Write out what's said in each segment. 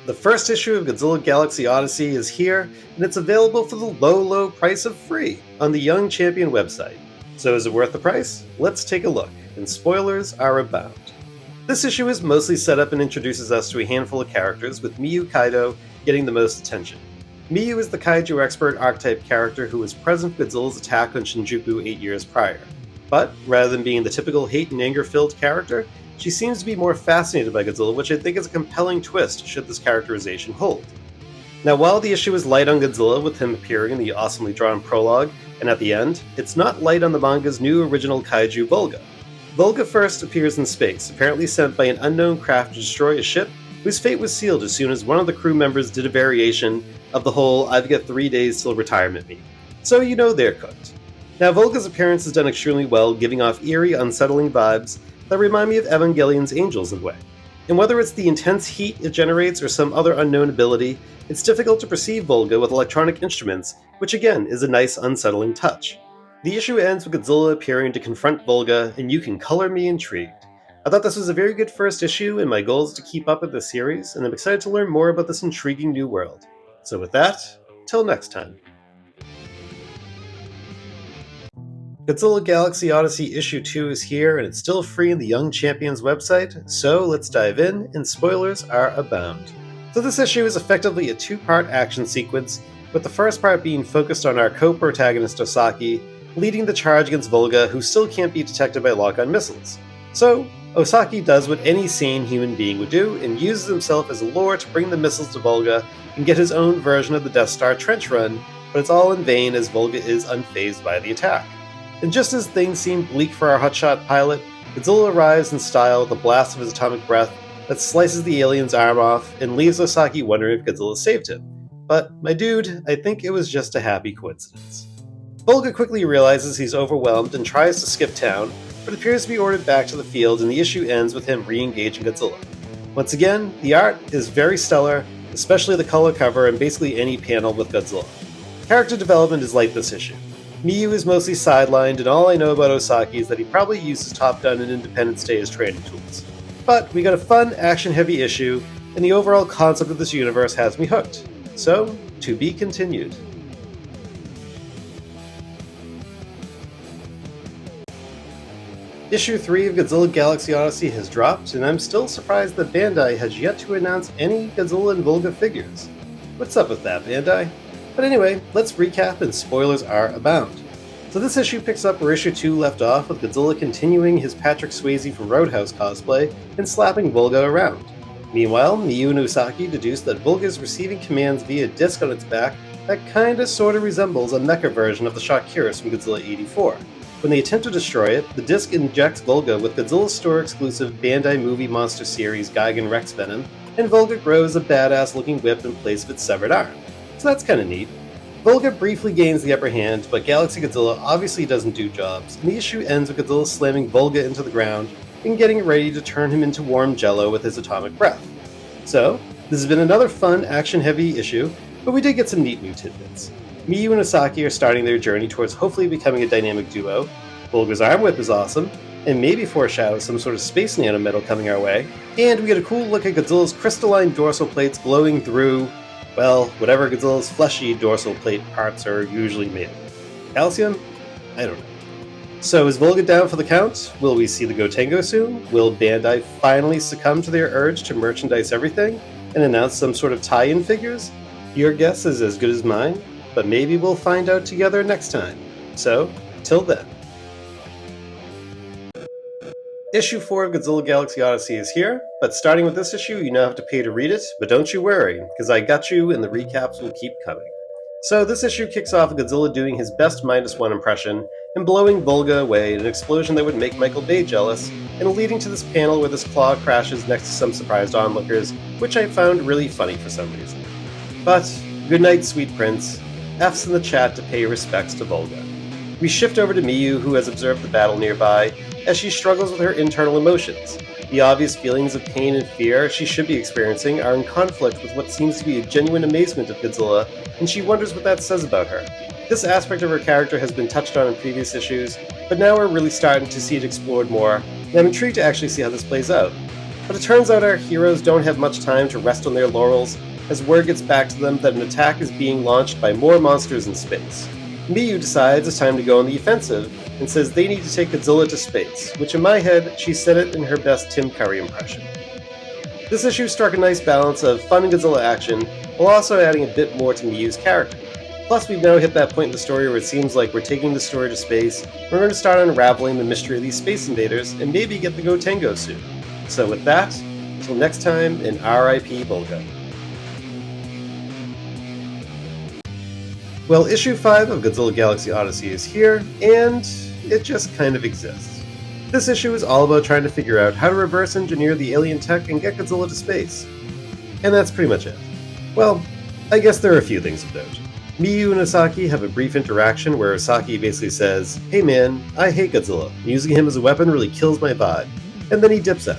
The first issue of Godzilla Galaxy Odyssey is here, and it's available for the low price of free on the Young Champion website. So is it worth the price? Let's take a look, and spoilers are abound. This issue is mostly set up and introduces us to a handful of characters, with Miyu Kaido getting the most attention. Miyu is the kaiju expert archetype character who was present with Godzilla's attack on Shinjuku 8 years prior. But, rather than being the typical hate and anger-filled character, she seems to be more fascinated by Godzilla, which I think is a compelling twist should this characterization hold. Now, while the issue is light on Godzilla, with him appearing in the awesomely drawn prologue and at the end, it's not light on the manga's new original kaiju Vulga. Vulga first appears in space, apparently sent by an unknown craft to destroy a ship whose fate was sealed as soon as one of the crew members did a variation of the whole "I've got 3 days till retirement" meme. So you know they're cooked. Now, Vulga's appearance is done extremely well, giving off eerie, unsettling vibes that remind me of Evangelion's Angels in a way. And whether it's the intense heat it generates or some other unknown ability, it's difficult to perceive Vulga with electronic instruments, which again is a nice unsettling touch. The issue ends with Godzilla appearing to confront Vulga, and you can color me intrigued. I thought this was a very good first issue, and my goal is to keep up with this series, and I'm excited to learn more about this intriguing new world. So with that, till next time. Godzilla Galaxy Odyssey Issue 2 is here, and it's still free in the Young Champions website, so let's dive in, and spoilers are abound. So this issue is effectively a two-part action sequence, with the first part being focused on our co-protagonist Osaki, leading the charge against Vulga, who still can't be detected by lock-on missiles. So, Osaki does what any sane human being would do, and uses himself as a lure to bring the missiles to Vulga and get his own version of the Death Star trench run, but it's all in vain as Vulga is unfazed by the attack. And just as things seem bleak for our hotshot pilot, Godzilla arrives in style with a blast of his atomic breath that slices the alien's arm off and leaves Osaki wondering if Godzilla saved him. But, my dude, I think it was just a happy coincidence. Vulga quickly realizes he's overwhelmed and tries to skip town, but appears to be ordered back to the field, and the issue ends with him re-engaging Godzilla. Once again, the art is very stellar, especially the color cover and basically any panel with Godzilla. Character development is light this issue. Miyu is mostly sidelined, and all I know about Osaki is that he probably uses Top Gun and Independence Day as training tools. But we got a fun, action-heavy issue, and the overall concept of this universe has me hooked. So, to be continued. Issue 3 of Godzilla Galaxy Odyssey has dropped, and I'm still surprised that Bandai has yet to announce any Godzilla and Vulga figures. What's up with that, Bandai? But anyway, let's recap, and spoilers are abound. So this issue picks up where issue 2 left off, with Godzilla continuing his Patrick Swayze from Roadhouse cosplay and slapping Vulga around. Meanwhile, Miyu and Osaki deduce that Vulga is receiving commands via a disc on its back that kinda sorta resembles a mecha version of the Shockurus from Godzilla 84. When they attempt to destroy it, the disc injects Vulga with Godzilla's store-exclusive Bandai Movie Monster Series Gigan Rex Venom, and Vulga grows a badass-looking whip in place of its severed arm. So that's kinda neat. Vulga briefly gains the upper hand, but Galaxy Godzilla obviously doesn't do jobs, and the issue ends with Godzilla slamming Vulga into the ground and getting ready to turn him into warm jello with his atomic breath. So, this has been another fun, action-heavy issue, but we did get some neat new tidbits. Miyu and Osaki are starting their journey towards hopefully becoming a dynamic duo. Vulga's arm whip is awesome, and maybe foreshadows some sort of space nanometal coming our way, and we get a cool look at Godzilla's crystalline dorsal plates glowing through, well, whatever Godzilla's fleshy dorsal plate parts are usually made of. Calcium? I don't know. So is Vulga down for the count? Will we see the Gotengo soon? Will Bandai finally succumb to their urge to merchandise everything and announce some sort of tie-in figures? Your guess is as good as mine, but maybe we'll find out together next time. So, till then. Issue 4 of Godzilla Galaxy Odyssey is here, but starting with this issue, you now have to pay to read it, but don't you worry, because I got you and the recaps will keep coming. So this issue kicks off with Godzilla doing his best -1 impression and blowing Vulga away in an explosion that would make Michael Bay jealous, and leading to this panel where this claw crashes next to some surprised onlookers, which I found really funny for some reason. But, good night, sweet prince. F's in the chat to pay respects to Vulga. We shift over to Miyu, who has observed the battle nearby, as she struggles with her internal emotions. The obvious feelings of pain and fear she should be experiencing are in conflict with what seems to be a genuine amazement of Godzilla, and she wonders what that says about her. This aspect of her character has been touched on in previous issues, but now we're really starting to see it explored more, and I'm intrigued to actually see how this plays out. But it turns out our heroes don't have much time to rest on their laurels, as word gets back to them that an attack is being launched by more monsters in space. Miyu decides it's time to go on the offensive, and says they need to take Godzilla to space, which in my head, she said it in her best Tim Curry impression. This issue struck a nice balance of fun and Godzilla action, while also adding a bit more to Miyu's character. Plus, we've now hit that point in the story where it seems like we're taking the story to space, we're going to start unraveling the mystery of these space invaders, and maybe get the Gotengo soon. So with that, until next time, in R.I.P. Vulga. Well, issue 5 of Godzilla Galaxy Odyssey is here, and it just kind of exists. This issue is all about trying to figure out how to reverse engineer the alien tech and get Godzilla to space. And that's pretty much it. Well, I guess there are a few things of note. Miyu and Osaki have a brief interaction where Osaki basically says, "Hey man, I hate Godzilla. Using him as a weapon really kills my vibe." And then he dips out.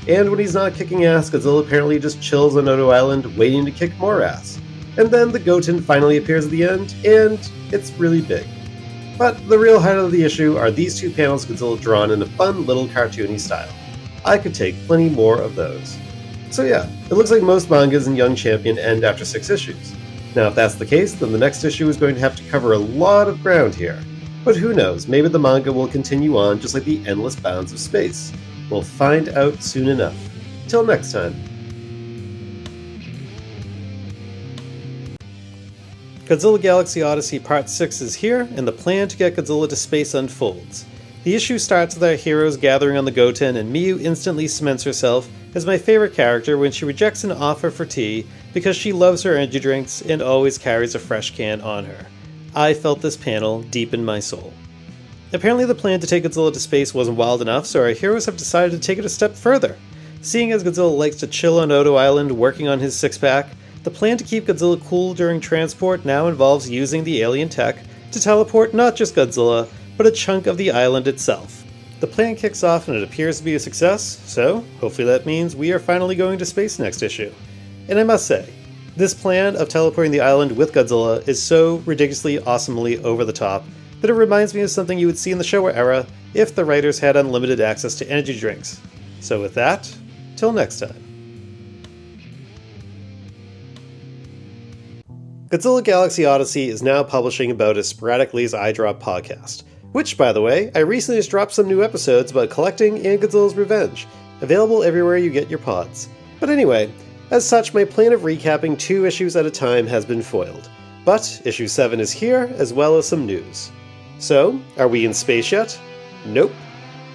And when he's not kicking ass, Godzilla apparently just chills on Odo Island, waiting to kick more ass. And then the Goten finally appears at the end, and it's really big. But the real highlight of the issue are these two panels of Godzilla drawn in a fun little cartoony style. I could take plenty more of those. So yeah, it looks like most mangas in Young Champion end after 6 issues. Now if that's the case, then the next issue is going to have to cover a lot of ground here. But who knows, maybe the manga will continue on just like the endless bounds of space. We'll find out soon enough. Till next time. Godzilla Galaxy Odyssey Part 6 is here, and the plan to get Godzilla to space unfolds. The issue starts with our heroes gathering on the Goten, and Miyu instantly cements herself as my favorite character when she rejects an offer for tea because she loves her energy drinks and always carries a fresh can on her. I felt this panel deep in my soul. Apparently the plan to take Godzilla to space wasn't wild enough, so our heroes have decided to take it a step further. Seeing as Godzilla likes to chill on Odo Island working on his six-pack, the plan to keep Godzilla cool during transport now involves using the alien tech to teleport not just Godzilla, but a chunk of the island itself. The plan kicks off and it appears to be a success, so hopefully that means we are finally going to space next issue. And I must say, this plan of teleporting the island with Godzilla is so ridiculously awesomely over the top that it reminds me of something you would see in the Showa era if the writers had unlimited access to energy drinks. So with that, till next time. Godzilla Galaxy Odyssey is now publishing about as sporadically as I drop podcast, which, by the way, I recently just dropped some new episodes about collecting and Godzilla's revenge, available everywhere you get your pods. But anyway, as such, my plan of recapping 2 issues at a time has been foiled. But issue 7 is here, as well as some news. So, are we in space yet? Nope.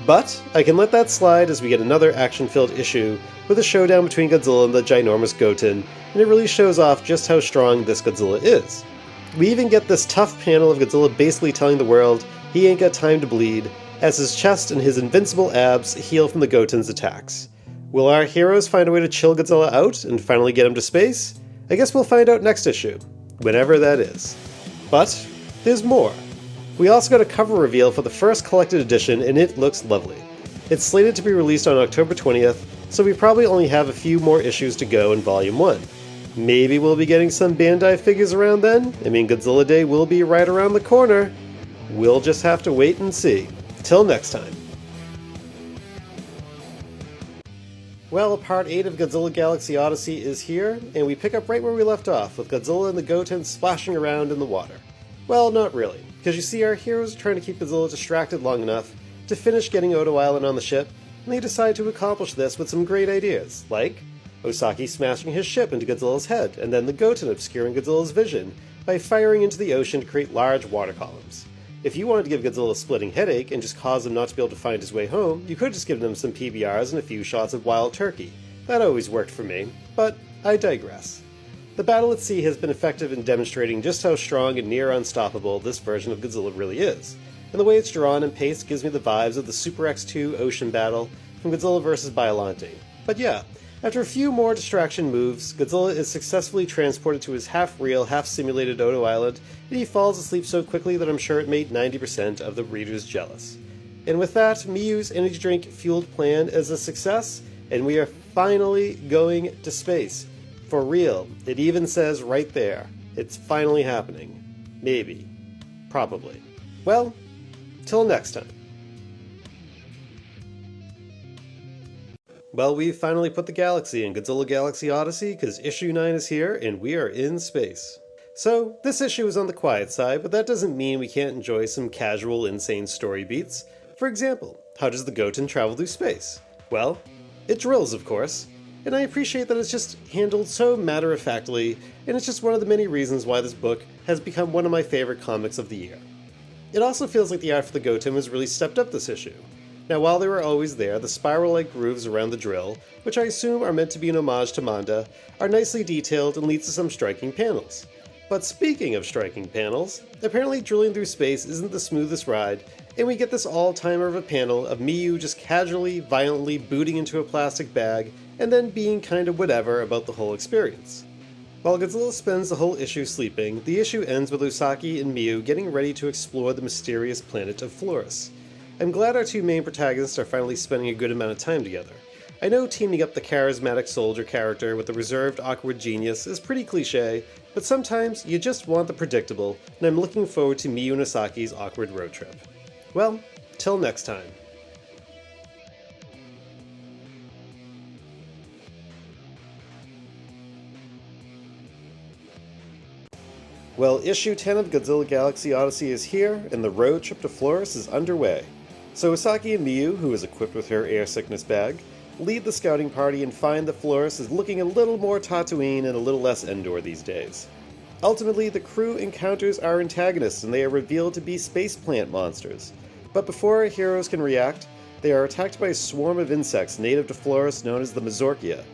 But I can let that slide as we get another action-filled issue with a showdown between Godzilla and the ginormous Goten, and it really shows off just how strong this Godzilla is. We even get this tough panel of Godzilla basically telling the world he ain't got time to bleed, as his chest and his invincible abs heal from the Goten's attacks. Will our heroes find a way to chill Godzilla out and finally get him to space? I guess we'll find out next issue, whenever that is. But there's more. We also got a cover reveal for the first collected edition, and it looks lovely. It's slated to be released on October 20th, so we probably only have a few more issues to go in Volume 1. Maybe we'll be getting some Bandai figures around then? I mean, Godzilla Day will be right around the corner. We'll just have to wait and see. Till next time. Well, Part 8 of Godzilla Galaxy Odyssey is here, and we pick up right where we left off, with Godzilla and the Goten splashing around in the water. Well, not really, because you see our heroes are trying to keep Godzilla distracted long enough to finish getting Odo Island on the ship, and they decide to accomplish this with some great ideas, like Osaki smashing his ship into Godzilla's head, and then the Goten obscuring Godzilla's vision by firing into the ocean to create large water columns. If you wanted to give Godzilla a splitting headache and just cause him not to be able to find his way home, you could just give him some PBRs and a few shots of wild turkey. That always worked for me, but I digress. The battle at sea has been effective in demonstrating just how strong and near unstoppable this version of Godzilla really is, and the way it's drawn and paced gives me the vibes of the Super X2 ocean battle from Godzilla vs. Biollante. But yeah, after a few more distraction moves, Godzilla is successfully transported to his half-real, half-simulated Odo Island, and he falls asleep so quickly that I'm sure it made 90% of the readers jealous. And with that, Miyu's energy drink-fueled plan is a success, and we are finally going to space. For real. It even says right there. It's finally happening. Maybe. Probably. Well, till next time. Well, we've finally put the galaxy in Godzilla Galaxy Odyssey because issue 9 is here and we are in space. So, this issue is on the quiet side, but that doesn't mean we can't enjoy some casual, insane story beats. For example, how does the Goten travel through space? Well, it drills, of course, and I appreciate that it's just handled so matter-of-factly, and it's just one of the many reasons why this book has become one of my favorite comics of the year. It also feels like the art for the Goten was really stepped up this issue. Now, while they were always there, the spiral-like grooves around the drill, which I assume are meant to be an homage to manga, are nicely detailed and leads to some striking panels. But speaking of striking panels, apparently drilling through space isn't the smoothest ride, and we get this all-timer of a panel of Miyu just casually, violently booting into a plastic bag, and then being kind of whatever about the whole experience. While Godzilla spends the whole issue sleeping, the issue ends with Osaki and Miyu getting ready to explore the mysterious planet of Flores. I'm glad our two main protagonists are finally spending a good amount of time together. I know teaming up the charismatic soldier character with the reserved, awkward genius is pretty cliche, but sometimes you just want the predictable, and I'm looking forward to Miyu and Osaki's awkward road trip. Well, till next time. Well, issue 10 of Godzilla Galaxy Odyssey is here, and the road trip to Flores is underway. So Osaki and Miyu, who is equipped with her air sickness bag, lead the scouting party and find that Flores is looking a little more Tatooine and a little less Endor these days. Ultimately, the crew encounters our antagonists and they are revealed to be space plant monsters. But before our heroes can react, they are attacked by a swarm of insects native to Flores known as the Mazorkia.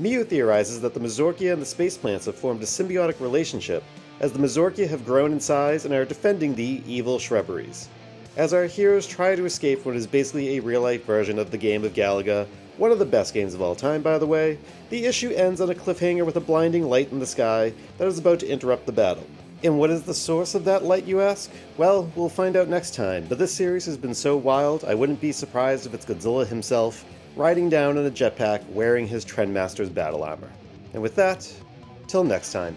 Miyu theorizes that the Mazorkia and the space plants have formed a symbiotic relationship, as the Mazorkia have grown in size and are defending the evil shrubberies. As our heroes try to escape what is basically a real-life version of the game of Galaga, one of the best games of all time by the way, the issue ends on a cliffhanger with a blinding light in the sky that is about to interrupt the battle. And what is the source of that light, you ask? Well, we'll find out next time, but this series has been so wild I wouldn't be surprised if it's Godzilla himself, riding down in a jetpack wearing his Trendmaster's battle armor. And with that, till next time.